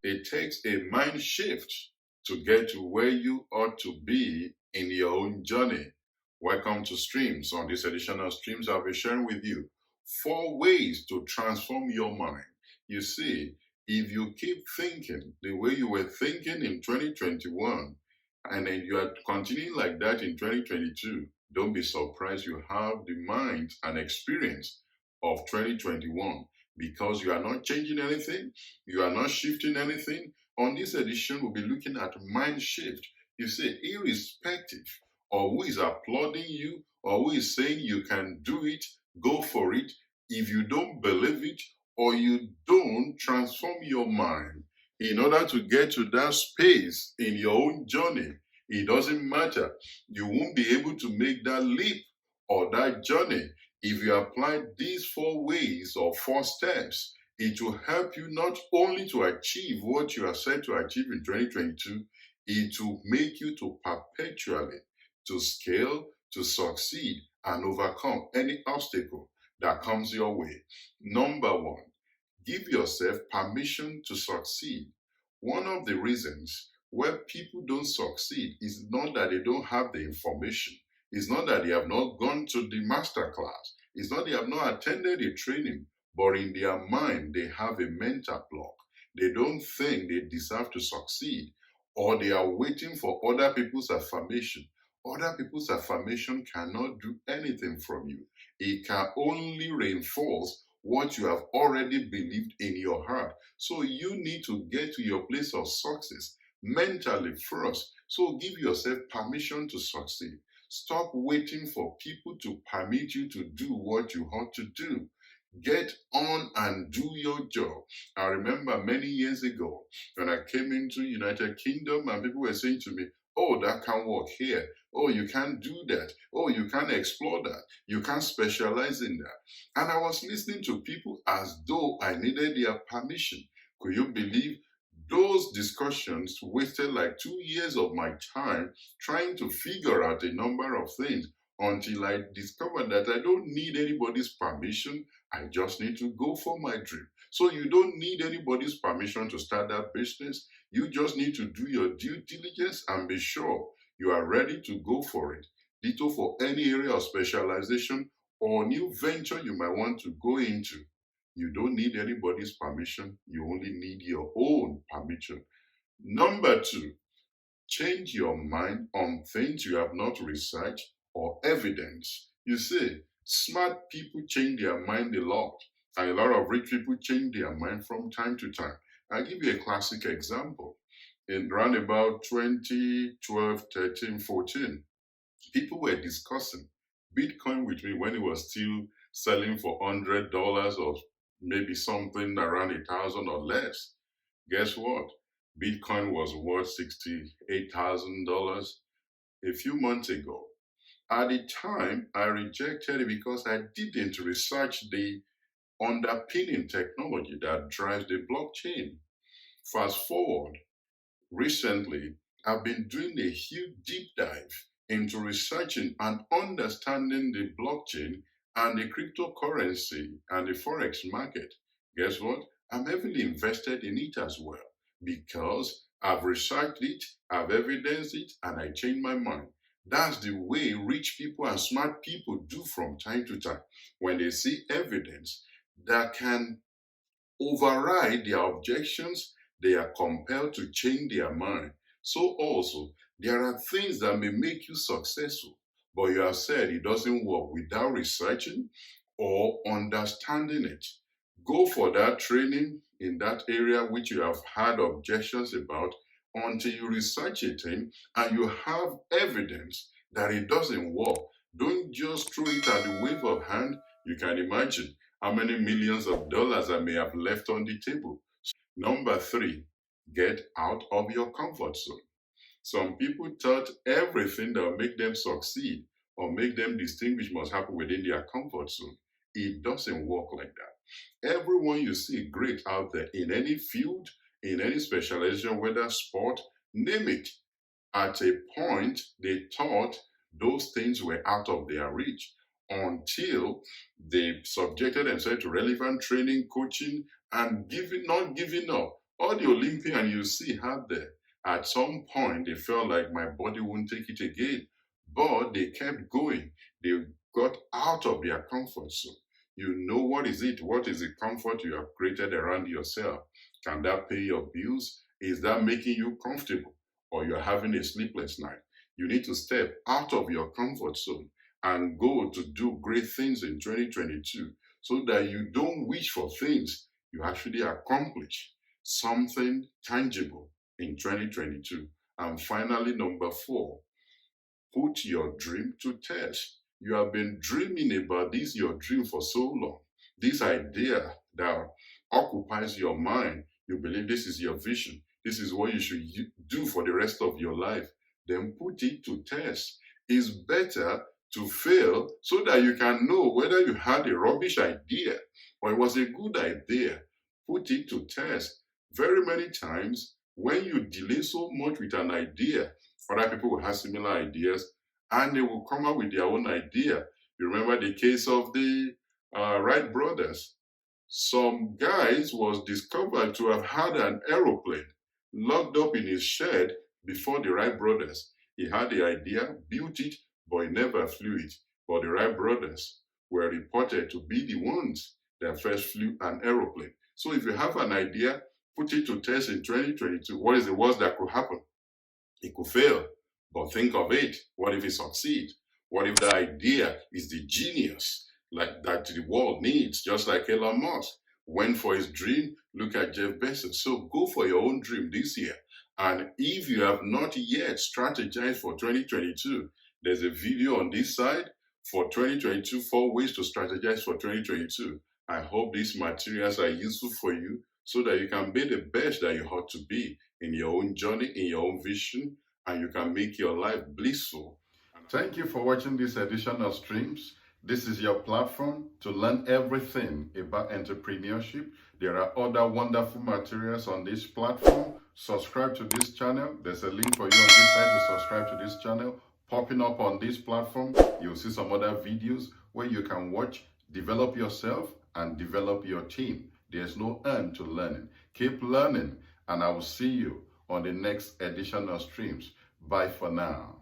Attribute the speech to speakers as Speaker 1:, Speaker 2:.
Speaker 1: it takes a mind shift to get to where you ought to be in your own journey. Welcome to Streams. On this edition of Streams, I'll be sharing with you 4 ways to transform your mind. You see, if you keep thinking the way you were thinking in 2021, and then you are continuing like that in 2022, don't be surprised you have the mind and experience of 2021 because you are not changing anything, you are not shifting anything. On this edition, we'll be looking at mind shift. You see, irrespective of who is applauding you or who is saying you can do it, go for it. If you don't believe it or you don't transform your mind in order to get to that space in your own journey, it doesn't matter. You won't be able to make that leap or that journey. If you apply these 4 ways or 4 steps, it will help you not only to achieve what you are set to achieve in 2022, it will make you to perpetually to scale, to succeed, and overcome any obstacle that comes your way. Number 1, give yourself permission to succeed. One of the reasons where people don't succeed is not that they don't have the information. It's not that they have not gone to the master class. It's not they have not attended a training, but in their mind, they have a mental block. They don't think they deserve to succeed, or they are waiting for other people's affirmation. Other people's affirmation cannot do anything from you. It can only reinforce what you have already believed in your heart. So you need to get to your place of success mentally first. So give yourself permission to succeed. Stop waiting for people to permit you to do what you ought to do. Get on and do your job. I remember many years ago when I came into United Kingdom and people were saying to me, oh, that can't work here. Oh, you can't do that. Oh, you can't explore that. You can't specialize in that. And I was listening to people as though I needed their permission. Could you believe those discussions wasted like 2 years of my time trying to figure out a number of things until I discovered that I don't need anybody's permission. I just need to go for my dream. So you don't need anybody's permission to start that business. You just need to do your due diligence and be sure you are ready to go for it. Ditto for any area of specialization or new venture you might want to go into. You don't need anybody's permission. You only need your own permission. Number 2, change your mind on things you have not researched or evidence. You see, smart people change their mind a lot, and a lot of rich people change their mind from time to time. I'll give you a classic example. In around about 2012, 13, 14, people were discussing Bitcoin with me when it was still selling for $100 or maybe something around 1,000 or less. Guess what? Bitcoin was worth $68,000 a few months ago. At the time, I rejected it because I didn't research the underpinning technology that drives the blockchain. Fast forward, recently, I've been doing a huge deep dive into researching and understanding the blockchain and the cryptocurrency and the forex market. Guess what? I'm heavily invested in it as well because I've researched it, I've evidenced it, and I changed my mind. That's the way rich people and smart people do from time to time. When they see evidence that can override their objections, they are compelled to change their mind. So also, there are things that may make you successful, but you have said it doesn't work without researching or understanding it. Go for that training in that area which you have had objections about until you research it in and you have evidence that it doesn't work. Don't just throw it at the wave of hand. You can imagine how many millions of dollars I may have left on the table. Number 3, get out of your comfort zone. Some people thought everything that will make them succeed or make them distinguish must happen within their comfort zone. It doesn't work like that. Everyone you see great out there in any field, in any specialization, whether sport, name it, at a point they thought those things were out of their reach until they subjected themselves to relevant training, coaching, and not giving up All the Olympians you see had there, at some point they felt like my body won't take it again, but they kept going. They got out of their comfort zone. You know what is it? What is the comfort you have created around yourself? Can that pay your bills? Is that making you comfortable? Or you're having a sleepless night? You need to step out of your comfort zone and go to do great things in 2022 so that you don't wish for things, you actually accomplish something tangible in 2022. And finally, number 4, put your dream to test. You have been dreaming about this, your dream, for so long. This idea that occupies your mind, you believe this is your vision. This is what you should do for the rest of your life. Then put it to test. It's better to fail so that you can know whether you had a rubbish idea or it was a good idea. Put it to test. Very many times, when you delay so much with an idea, other people will have similar ideas and they will come up with their own idea. You remember the case of the Wright brothers. Some guys was discovered to have had an aeroplane locked up in his shed before the Wright brothers. He had the idea, built it, but he never flew it. But the Wright brothers were reported to be the ones that first flew an aeroplane. So if you have an idea, put it to test in 2022. What is the worst that could happen? It could fail. But think of it. What if it succeeds? What if the idea is the genius like that the world needs, just like Elon Musk went for his dream? Look at Jeff Bezos. So go for your own dream this year. And if you have not yet strategized for 2022, there's a video on this side for 2022, 4 ways to strategize for 2022. I hope these materials are useful for you so that you can be the best that you ought to be in your own journey, in your own vision, and you can make your life blissful. Thank you for watching this edition of Streams. This is your platform to learn everything about entrepreneurship. There are other wonderful materials on this platform. Subscribe to this channel. There's a link for you on this side to subscribe to this channel. Popping up on this platform, you'll see some other videos where you can watch, develop yourself, and develop your team. There's no end to learning. Keep learning, and I will see you on the next edition of Streams. Bye for now.